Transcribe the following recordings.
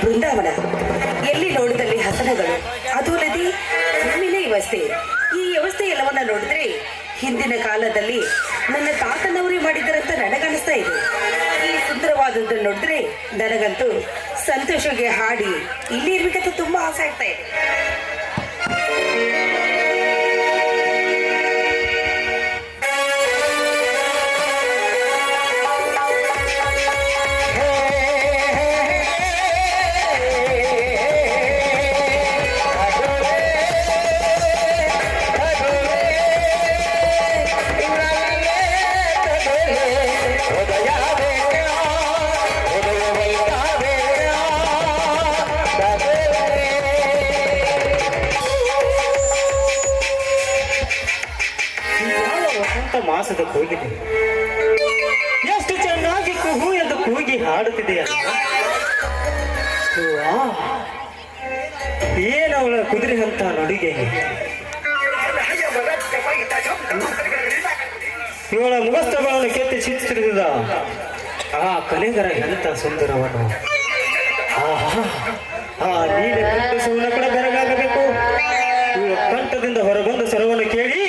ಬೃಂದಾವನ, ಎಲ್ಲಿ ನೋಡಿದಲ್ಲಿ ಹಸನಗಳು, ಅದು ಅಲ್ಲದೆ ಹುಣ್ಣಿನ ವ್ಯವಸ್ಥೆ. ಈ ವ್ಯವಸ್ಥೆ ಎಲ್ಲವನ್ನ ನೋಡಿದ್ರೆ ಹಿಂದಿನ ಕಾಲದಲ್ಲಿ ನನ್ನ ತಾತನವರೇ ಮಾಡಿದ್ದರಂತ ನನಗನ್ನಿಸ್ತಾ ಇದೆ. ಈ ಸುಂದರವಾದದ್ದನ್ನು ನೋಡಿದ್ರೆ ನನಗಂತೂ ಸಂತೋಷಗೆ ಹಾಡಿ ಇಲ್ಲಿ ಇರ್ಬೇಕಂತ ತುಂಬಾ ಆಸೆ ಆಗ್ತಾ ಇದೆ. ಮಾಸದ ಕೂಗಿದೆ, ಎಷ್ಟು ಚೆನ್ನಾಗಿ ಕುಹು ಎಂದು ಕೂಗಿ ಹಾಡುತ್ತಿದೆಯಲ್ಲ. ಏನವಳ ಕುದುರೆ ಅಂತ ನಡುಗೆ, ಇವಳ ಮುಖಸ್ಥಗಳನ್ನು ಕೆತ್ತಿ ಚಿತ್ರಿಸಿದ ಆ ಕಲೆಗರ ಎಂತ ಸುಂದರವನು. ಆ ನೀಲಿ ಸುವರ್ಣ ಕೂಡ ಬೆರಗಾಗಬೇಕು. ಇವಳ ಕಂಠದಿಂದ ಹೊರಬಂದ ಸ್ವರವನ್ನು ಕೇಳಿ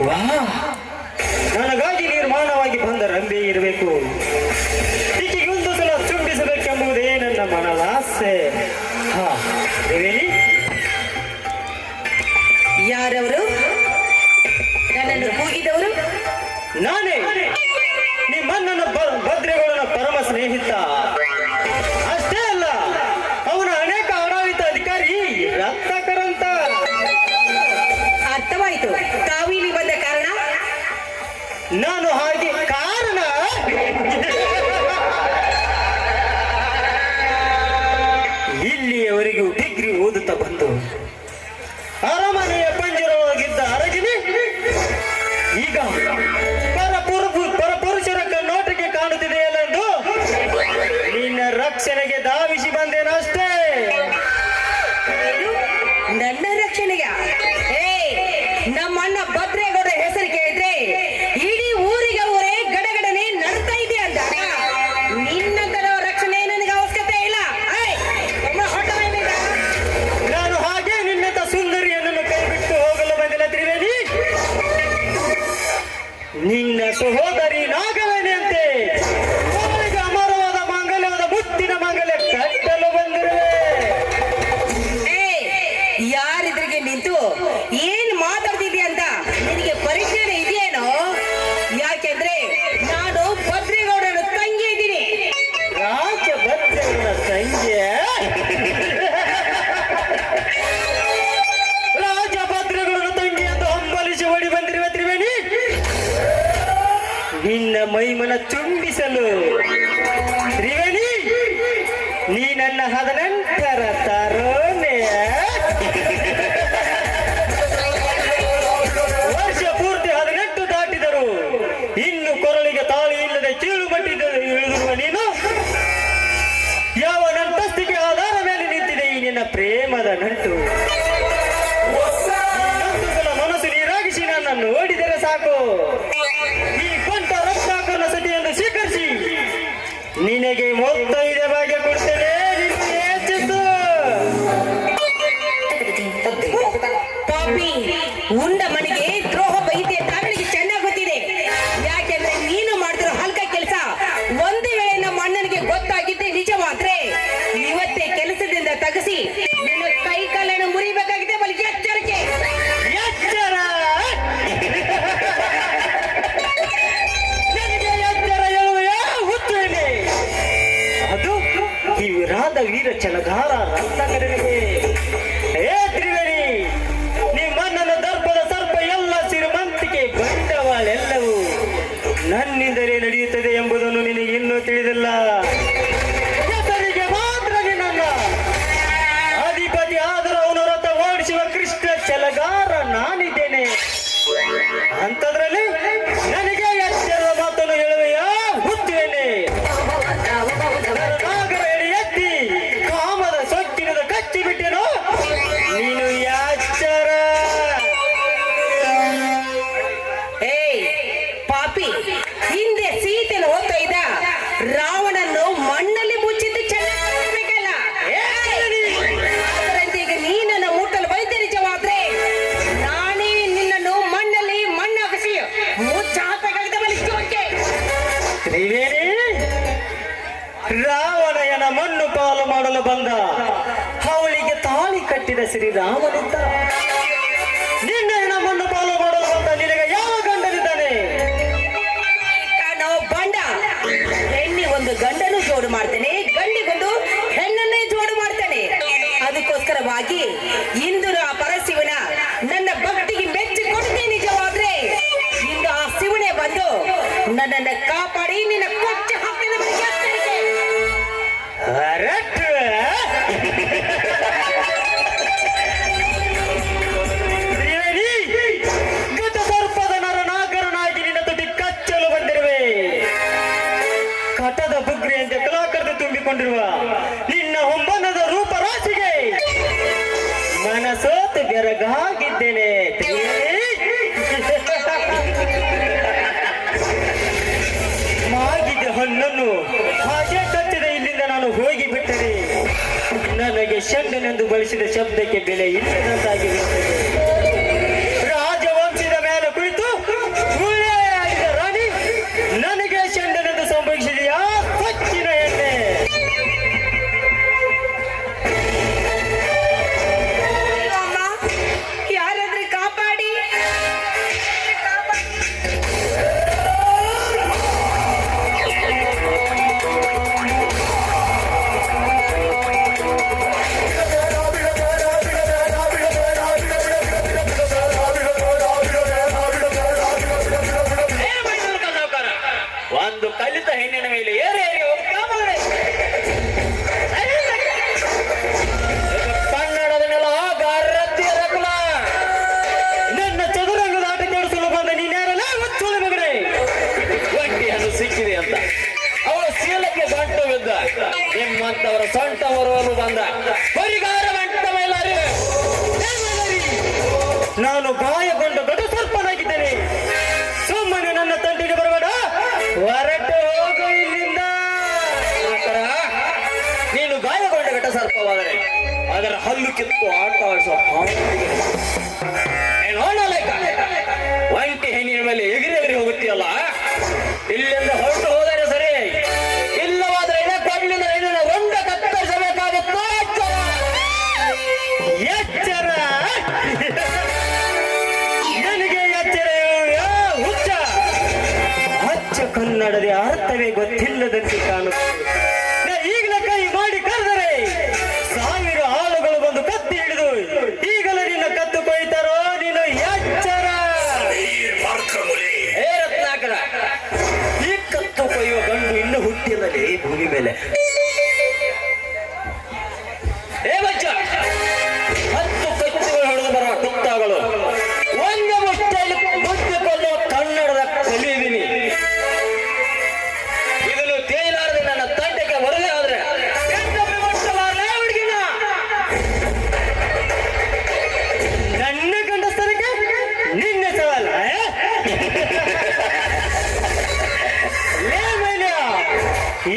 ವಾ, ನನಗಾಗಿ ನಿರ್ಮಾಣವಾಗಿ ಬಂದ ರಂಬೆ ಇರಬೇಕು, ಈಕೆಗೊಂದು ಸಲ ಚುಂಬಿಸಬೇಕೆಂಬುದೇ ನನ್ನ ಮನಲಾಸೆ. ಯಾರವರು? ನನ್ನನ್ನು ಕೂಗಿದವರು ನಾನೇ, ನಿಮ್ಮಣ್ಣನ ಭದ್ರೇಗೌಡನ ಪರಮ ಸ್ನೇಹಿತ. ಅಷ್ಟೇ ಅಲ್ಲ, ಅವನ ಅನೇಕ ಆಡಳಿತ ಅಧಿಕಾರಿ ರತ್ನಾಕರಂತ. ಅರ್ಥವಾಯಿತು. ತಾವಿಲ್ಲಿ ಬಂದ ಕಾರಣ? ನಾನು ಹಾಗೆ ಕಾರಣ ಇಲ್ಲಿಯವರೆಗೂ ಡಿಗ್ರಿ ಓದುತ್ತಾ ಬಂದು ಅರಮನೆಯ ಪಂಜರವಾಗಿದ್ದ ಅರಗಿನಿ ಈಗ ಪರಪುರುಷರ ನೋಟಕ್ಕೆ ಕಾಣುತ್ತಿದೆಯಲ್ಲೆಂದು ನಿನ್ನ ರಕ್ಷಣೆಗೆ ಧಾವಿಸಿ ಬಂದೇನಷ್ಟೇ. ನನ್ನ ರಕ್ಷಣೆಗೆ? ನಮ್ಮಣ್ಣ ಭದ್ರೇಗೌಡ ಹೆಸರು ಕೇಳಿದ್ರೆ ಇಡೀ ಊರಿಗೆ ಊರೇ ಗಡಗಡನೆ ನಡ್ತಾ ಇದೆ ಅಂತ. ನಿನ್ನಂತರ ರಕ್ಷಣೆ ನನಗೆ ಅವಶ್ಯಕತೆ ಇಲ್ಲ. ನಾನು ಹಾಗೆ ನಿನ್ನಂತ ಸುಂದರಿಯನ್ನು ಕೈ ಬಿಟ್ಟು ಹೋಗಲು ಬಂದಿಲ್ಲ ತ್ರಿವೇಣಿ. ನಿನ್ನ ಸಹೋದರಿ ನಾಗವೇಣಿಯಂತೆ ಅಮರವಾದ ಮಾಂಗಲ್ಯವಾದ ಮುತ್ತಿನ ಮಾಂಗಲ್ಯ ಕಟ್ಟಲು ಬಂದಿರುವೆ. ಯಾರಿದ್ರಿಗೆ ನಿಂತು ಏನ್ ಮಾತಾಡ್ತಿದ್ಯಾ ಅಂತ ನಿನಗೆ ಪರಿಜ್ಞಾನ ಇದೆಯೇನೋ? ಯಾಕೆಂದ್ರೆ ನಾನು ಭದ್ರೇಗೌಡನ ತಂಗಿ ಇದ್ದೀನಿ. ರಾಜ ಭದ್ರೇಗೌಡನ ತಂಗಿ? ರಾಜ ಭದ್ರೇಗೌಡನ ತಂಗಿ ಎಂದು ಹಂಬಲಿಸಿ ಓಡಿ ಬಂದಿರುವ ತ್ರಿವೇಣಿ, ನಿನ್ನ ಮೈಮನ ಚುಂಬಿಸಲು. ತ್ರಿವೇಣಿ, ನೀ ನನ್ನ 18ರ ತರೋನೆಯ ವರ್ಷ ಪೂರ್ತಿ 18 ದಾಟಿದರು ಇನ್ನು ಕೊರಳಿಗೆ ತಾಳಿ ಇಲ್ಲದೆ ಕೀಳು ಮಟ್ಟಿದ್ದ ಇಳಿದಿರುವ ನೀನು ಯಾವ ನಂಟಸ್ತಿಗೆ ಆಧಾರ ಮೇಲೆ ನಿಂತಿದೆ ಈ ನಿನ್ನ ಪ್ರೇಮದ ನಂಟು. ಸಲ ಮನಸ್ಸು ನೀರಾಗಿಸಿ ನನ್ನ ನೋಡಿದರೆ ಸಾಕು. ಈ ಕೊಂಟ ರತ್ನಾಕರನ ಸತಿಯನ್ನು ಸ್ವೀಕರಿಸಿ ನಿನಗೆ ಮೊತ್ತ ಇದೆ ಭಾಗ್ಯ ಕೊಡ್ತೇನೆ. ಪಾಪಿ, ಉಂಡ ಮನೆಗೆ ದ್ರೋಹ ಬೈದ್ಯ ತಾವಳಿಗೆ ಚೆನ್ನಾಗಿ ಗೊತ್ತಿದೆ. ಯಾಕೆಂದ್ರೆ ನೀನು ಮಾಡಿದಿರೋ ಹಲ್ಕ ಕೆಲಸ ಒಂದು ವೇಳೆ ನಮ್ಮ ಅಣ್ಣನಿಗೆ ಗೊತ್ತಾಗಿದ್ದೆ ನಿಜವಾದ್ರೆ ಇವತ್ತೇ ಕೆಲಸದಿಂದ ತಗಸಿ ನಿನ್ನ ಕೈ ಕಾಲನ್ನು ಮುರಿಬೇಕಾಗಿದೆ. ಬಲಿ ಎಚ್ಚರಿಕೆ, ಎಚ್ಚರ. ನನಗೆ ಎಚ್ಚರ ಹೇಳುವೆಯಾ ಹುಚ್ಚುವಿಗೆ? ಅದು ಈ ವಿರಾದ ವೀರ ಚಲಗಾರ ರತ್ನಾಕರನಿಗೆ. ಏ ತ್ರಿವೇಣಿ, ನಿಮ್ಮಣ್ಣನ ದರ್ಪದ ಸರ್ಪ ಎಲ್ಲ ಶ್ರೀಮಂತಿಕೆ ಬಂಡವಾಳೆಲ್ಲವೂ ನನ್ನಿಂದಲೇ ನಡೆಯುತ್ತದೆ ಎಂಬುದನ್ನು ನಿನಗೆ ಇನ್ನೂ ತಿಳಿದಿಲ್ಲ. ಹೆಸರಿಗೆ ಮಾತ್ರ ನಿನ್ನ ಅಧಿಪತಿ ಆದರೂ ಅವನ ರಥ ಓಡಿಸುವ ಕೃಷ್ಣ ಚಲಗಾರ ನಾನಿದ್ದೇನೆ. ಅಂಥದ್ರಲ್ಲಿ ನನಗೆ ಎಚ್ಚರದ ಮಾತನ್ನು ಹೇಳುವೆಯಾ ಹುಚ್ಚೇನೆ? ನಾಗರ ಎತ್ತಿ ಕಾಮದ ಸೊಕ್ಕಿನದ ಕಚ್ಚಿ ಬಿಟ್ಟೆನೋ ಅವನಯನ ಮಣ್ಣು ಪಾಲು ಮಾಡಲು ಬಂದ ಅವಳಿಗೆ ತಾಳಿ ಕಟ್ಟಿದ ಶ್ರೀರಾಮನಿದ್ದ. ನಿನ್ನಯನ ಮಣ್ಣು ಪಾಲು ಮಾಡಲು ಬಂದ ನಿನಗೆ ಯಾವ ಗಂಡನಿದ್ದಾನೆ? ನಾವು ಬಂಡ ಹೆಣ್ಣಿ ಒಂದು ಗಂಡನು ಜೋಡು ಮಾಡ್ತೇನೆ, ಗಂಡಿಗೊಂದು ಹೆಣ್ಣನ್ನೇ ಜೋಡು ಮಾಡ್ತೇನೆ. ಅದಕ್ಕೋಸ್ಕರವಾಗಿ ಇಂದು ಆ ಪರಶಿವನ ನನ್ನ ಭಕ್ತಿಗೆ ಮೆಚ್ಚಿಕೊಡ್ತೀನಿ. ನಿಜವಾದ್ರೆ ಇಂದು ಆ ಶಿವನೇ ಬಂದು ನನ್ನನ್ನು ಕಾಪಾಡಿ ನಿನ್ನ ಕೊಚ್ಚ ಹಾಕಿದ ಗತ ಸರ್ಪದ ನರನಾಗರನಾಗಿ ನಿನ್ನ ತುಟಿ ಕಚ್ಚಲು ಬಂದಿರುವೆ. ಕಟದ ಬುಗ್ರಿಯಂತೆ ಕಲಾಕೃತಿ ತುಂಬಿಕೊಂಡಿರುವ ನಿನ್ನ ಹೊಂಬನದ ರೂಪರಾಶಿಗೆ ಮನಸೋತು ಬೆರಗಾಗಿದ್ದೇನೆ. ಮಾಗಿದ ಹಣ್ಣನ್ನು ಹಾಗೆ ಕಚ್ಚಿದ ಇಲ್ಲಿಂದ ನಾನು ಹೋಗಿ ಬಿಟ್ಟರೆ ನನಗೆ ಶಂಡನೆಂದು ಬಳಸಿದ ಶಬ್ದಕ್ಕೆ ಬೆಲೆ ಇಲ್ಲದಂತಾಗಿರುತ್ತದೆ. ರಾಜವಂಶದ ಮೇಲೆ ಕುಳಿತು ಸುಳ್ಳೆಯಾಗಿದ್ದ ರಾಣಿ ನನಗೆ ಶಂಡನೆಂದು ಸಂಭವಿಸಿದೆಯಾ? ಸಚ್ಚಿನ ಎಣ್ಣೆ ಯಾರಾದ್ರೆ ಕಾಪಾಡಿ. ಒಂದು ಕಲಿತ ಹೆಣ್ಣಿನ ಮೇಲೆ ಏರೇರಿ ಹೋಗ್ತಾನೆ. ಕನ್ನಡದನ್ನೆಲ್ಲ ಭಾರತೀಯರ ಕುಲ. ನನ್ನ ಚದುರಂಗದ ಆಟ ಕೆಡಿಸಲು ಬಂದ ನೀನ್ಯಾರಲ್ಲ ಹುಚ್ಚುಳ ಮಗನೇ. ಒಂಟಿಯನ್ನು ಸಿಕ್ಕಿದೆ ಅಂತ ಅವಳ ಶೀಲಕ್ಕೆ ಗಂಟು ಬಿದ್ದ. ನಿಮ್ಮಂತವರ ಸೊಂಟ ಹೊರವಲು ಬಂದ ಪರಿಗಾರ ಗಂಟ ಮೇಲಾರಿ. ನಾನು ಗಾಯಗೊಂಡ ದೊಡ್ಡ ಸರ್ಪನಾಗಿದ್ದೇನೆ. ಸುಮ್ಮನೆ ನನ್ನ ತಂಟೆಗೆ ಬರಬೇಡ, ಹೊರಟು ಹೋಗು ಇಲ್ಲಿಂದ. ನೀನು ಗಾಯಗೊಂಡ ಘಟ ಸರ್ಪವಾದರೆ ಅದರ ಹಲ್ಲು ಕಿತ್ತು ಆಟ ಆಡಿಸುವ ಒಂಟಿ ಹೆಣ್ಣಿನ ಮೇಲೆ ಎಗಿರಿ ಹೋಗುತ್ತೀಯಲ್ಲ, ಇಲ್ಲಿಂದ ಹೊರಟು ಹೋದರೆ ಸರಿ. ಇಲ್ಲವಾದರೆ ಕೊಡ್ಲಿಂದ ಹೆಣ್ಣಿನ ಒಂದ ಕತ್ತರಿಸಬೇಕಾಗುತ್ತೋ. ಎಚ್ಚರ ನನಗೆ ಎಚ್ಚರ ಹುಚ್ಚ. ಅಚ್ಚ ಕನ್ನಡದ ಅರ್ಥವೇ ಗೊತ್ತಿಲ್ಲದಂತೆ ಕಾಣುತ್ತದೆ. ಈಗಲೇ ಕೈ ಮಾಡಿ ಕರೆದರೆ 1000 ಆಳುಗಳು ಬಂದು ಕತ್ತಿ ಹಿಡಿದು ಈಗಲೇ ನಿನ್ನ ಕತ್ತು ಕೊಯ್ತಾರೋ. ನೀನು ಎಚ್ಚರ. ಏ ರತ್ನಾಕರ, ಈ ಕತ್ತು ಕೊಯ್ಯುವ ಗಂಡು ಇನ್ನೂ ಹುಟ್ಟಿಲ್ಲದೆ ಭೂಮಿ ಮೇಲೆ. ಏ ಬಚ್ಚ, 10 ಕತ್ತುಗಳು ಹೊಡೆದು ಬರುವ ಕುತ್ತಾಗಳು ಒಂದು ಮುಷ್ಟಿಯಲ್ಲಿ ಬುದ್ಧಿ ಕೊಲ್ಲುವ ಕನ್ನಡದ ಕಲಿಯುವಿನಿ. ಇದನ್ನು ತೇಲಾರದೆ ನನ್ನ ತಂಡಕ್ಕೆ ಬರದೇ ಆದ್ರೆ ಹುಡುಗಿನ ನನ್ನ ಗಂಡಸ್ತನಕ್ಕೆ ನಿನ್ನೆ ಸವಾಲ.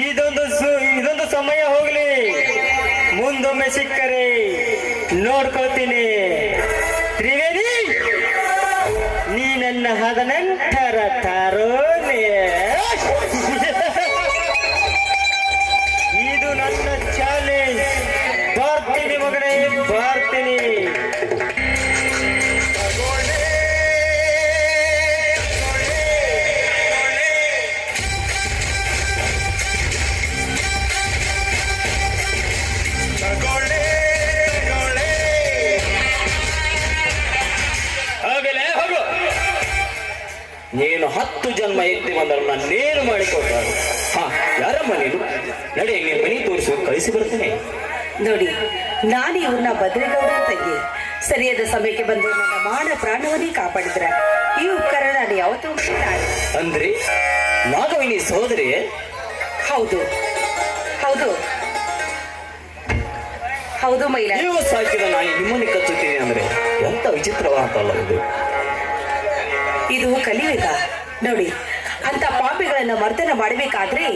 ಇದೊಂದು ಸಮಯ ಹೋಗ್ಲಿ, ಮುಂದೊಮ್ಮೆ ಸಿಕ್ಕರೆ ನೋಡ್ಕೊಳ್ತೀನಿ. ತ್ರಿವೇಣಿ, ನೀ ನನ್ನ 18ರ ತಾರೋನೆ. ಇದು ನನ್ನ ಚಾಲೆಂಜ್. ಬರ್ತೀನಿ ಮಗನೇ, ಬರ್ತೀನಿ. ನೀನು 10 ಜನ್ಮ ಎತ್ತಿ ಬಂದರು ನಾನೇನು ಮಾಡಿಕೊಟ್ಟ? ಯಾರಮ್ಮ ನೀನು? ನಡೆ, ನೀನು ಮನೆ ತೋರಿಸು, ಕಳಿಸಿ ಬರ್ತೇನೆ. ನೋಡಿ, ನಾನು ಇವ್ರನ್ನ ಬದ್ರೇಗೌಡರ ತಂಗಿ. ಸರಿಯಾದ ಸಮಯಕ್ಕೆ ಬಂದು ನನ್ನ ಮಾನ ಪ್ರಾಣವನ್ನೇ ಕಾಪಾಡಿದ್ರ ಈ ಉಪಕಾರ ನಾನು ಯಾವತ್ತೂ ಮರೆಯಲಾರೆ. ಅಂದ್ರೆ ನಾಗವಿನಿ ಸಹೋದರಿ? ಹೌದು ಹೌದು ಹೌದು ಮೈಲ. ನೀವು ಸಾಕಿದ ನಾಯಿ ನಿಮ್ಮನ್ನೇ ಕಚ್ಚುತ್ತೀನಿ ಅಂದ್ರೆ ಎಂತ ವಿಚಿತ್ರವಾದಲ್ಲ ಇದು. ಇದು ಕಲಿಯುಗ. ನೋಡಿ, ಅಂತ ಪಾಪಿಗಳನ್ನ ಮರ್ದನ ಮಾಡಬೇಕಾದ್ರೆ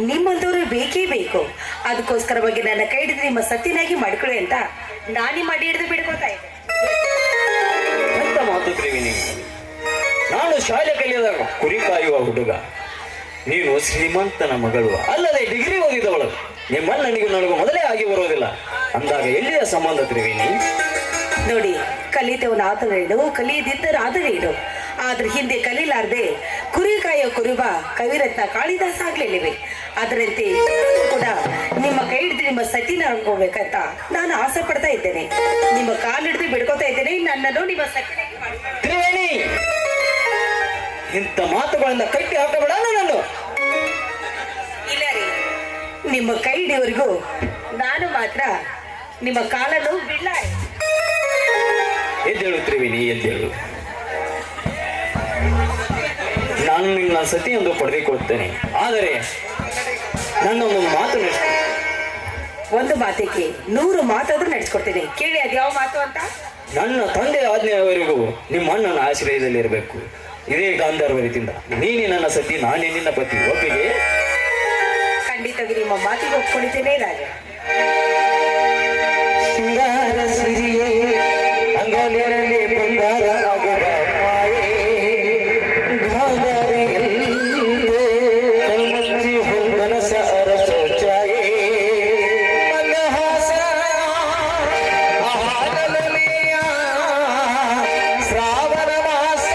ನಿಮ್ಮಂತವ್ರು ಬೇಕೇ ಬೇಕು. ಅದಕ್ಕೋಸ್ಕರವಾಗಿ ನನ್ನ ಕೈ ಹಿಡಿದು ನಿಮ್ಮ ಸತ್ತಿನಾಗಿ ಮಾಡ್ಕೊಳ್ಳಿ ಅಂತ ನಾನೇ ಮಾಡಿ ಹಿಡಿದು ಬಿಡ್ಕೊತಾ ಇದ್ದೆ. ಎಂತ ಮಾತು ತ್ರಿವೇಣಿ, ನಾನು ಶಾಲೆ ಕಲಿಯದ ಕುರಿ ಕಾಯುವ ಹುಡುಗ, ನೀನು ಶ್ರೀಮಂತನ ಮಗಳು, ಅಲ್ಲದೆ ಡಿಗ್ರಿ ಓದಿದವಳು. ನಿಮ್ಮಣ್ಣನಿಗೂ ನನಗೂ ಮೊದಲೇ ಆಗಿ ಬರುವುದಿಲ್ಲ ಅಂದಾಗ ಎಲ್ಲಿಯ ಸಂಬಂಧ ತ್ರಿವೇಣಿ? ನೋಡಿ, ಕಲಿತವನಾದರೇನು ಕಲಿಯದಿದ್ದರಾದರೇನು, ಆದ್ರೆ ಹಿಂದೆ ಕಲಿಲಾರ್ದೆ ಕುರಿ ಕಾಯೋ ಕುರುಬ ಕವಿರತ್ನ ಕಾಳಿದಾಸ ಆಗ್ಲಿಲ್ಲಿವೆ. ಅದರಂತೆ ಕೂಡ ನಿಮ್ಮ ಕೈ ಹಿಡಿದು ನಿಮ್ಮ ಸತಿನ ಅನ್ಕೋಬೇಕಂತ ನಾನು ಆಸೆ ಪಡ್ತಾ ಇದ್ದೇನೆ. ನಿಮ್ಮ ಕಾಲು ಹಿಡಿದು ಬಿಡ್ಕೋತಾ ಇದ್ದೇನೆ, ನನ್ನನ್ನು ನಿಮ್ಮ ಸತಿನ ತ್ರಿವೇಣಿ, ಇಂಥ ಮಾತುಗಳಿಂದ ಕಟ್ಟಿ ಹಾಕಬೇಡ ನನ್ನನ್ನು. ಇಲ್ಲ ರೀ, ನಿಮ್ಮ ಕೈ ಹಿಡಿಯವರೆಗೂ ನಾನು ಮಾತ್ರ ನಿಮ್ಮ ಕಾಲನ್ನು ಬಿಡ್ಲ. ಎದ್ದೇಳು ತ್ರಿವೇಣಿ, ಎದ್ದೇಳು. ನಾನು ನಿನ್ನ ಸತಿ ಎಂದು ಪಡೆದುಕೊಳ್ತೇನೆ, ಆದರೆ ನನ್ನೊಂದು ಮಾತು ನಡೆಸಿ. ಒಂದು ಮಾತಿಗೆ 100 ಮಾತಾದ್ರೂ ನಡೆಸ್ಕೊಡ್ತೀನಿ, ಕೇಳಿ ಅದ್ಯಾವ ಮಾತು ಅಂತ. ನನ್ನ ತಂದೆ ಆಜ್ಞೆಯವರೆಗೂ ನಿಮ್ಮ ಅಣ್ಣನ ಆಶ್ರಯದಲ್ಲಿರಬೇಕು. ಇದೇ ಗಾಂಧರ್ವ ರೀತಿಯಿಂದ ನೀನೇ ನನ್ನ ಸತಿ, ನಾನೇ ನಿನ್ನ ಪತಿ. ಒಪ್ಪಿಗೆ? ಖಂಡಿತವಾಗಿ ನಿಮ್ಮ ಮಾತಿಗೆ ಒಪ್ಕೊಂಡಿದ್ದೇನೆ ರಾಜ. ಶೃಂಗಾರ ಸಿರಿಯೇ ಅಂಗಲಿಯಲ್ಲಿ ಬಂಗಾರ ಆಗುವ ಮಾಯೇ, ಗಾಂಧಾರಿಯಲ್ಲೇ ಕಣ್ಮುಚ್ಚಿ ಹೊಂಗನಸ ಅರಸ ಛಾಯೆ, ಮಂದಹಾಸ ಆಹಾರದಲ್ಲಿಯ ಶ್ರಾವಣ ಮಾಸ.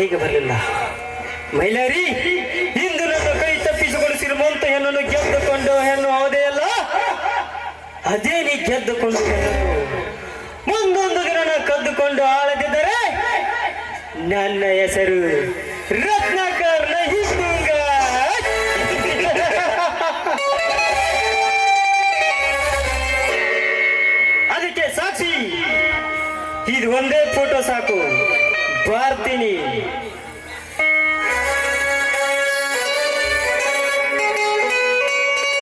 ಕೈಗೆ ಬರಲಿಲ್ಲ. ಮೈಲಾರಿ, ಇಂದು ನನ್ನ ಕೈ ತಪ್ಪಿಸಿಗೊಳಿಸಿರುವ ಹೆಣ್ಣನ್ನು ಗೆದ್ದುಕೊಂಡು ಹೆಣ್ಣು ಹೌದೇ ಅಲ್ಲ, ಅದೇ ನೀ ಗೆದ್ದುಕೊಂಡು ಮುಂದೊಂದು ದಿನ ಕದ್ದುಕೊಂಡು ಆಳದಿದ್ದರೆ ನನ್ನ ಹೆಸರು ರತ್ನಾಕರ್ ಹಿಂದೂಂಗ. ಅದಕ್ಕೆ ಸಾಕ್ಷಿ ಇದು ಒಂದೇ ಫೋಟೋ ಸಾಕು. ಬರ್ತೀನಿ.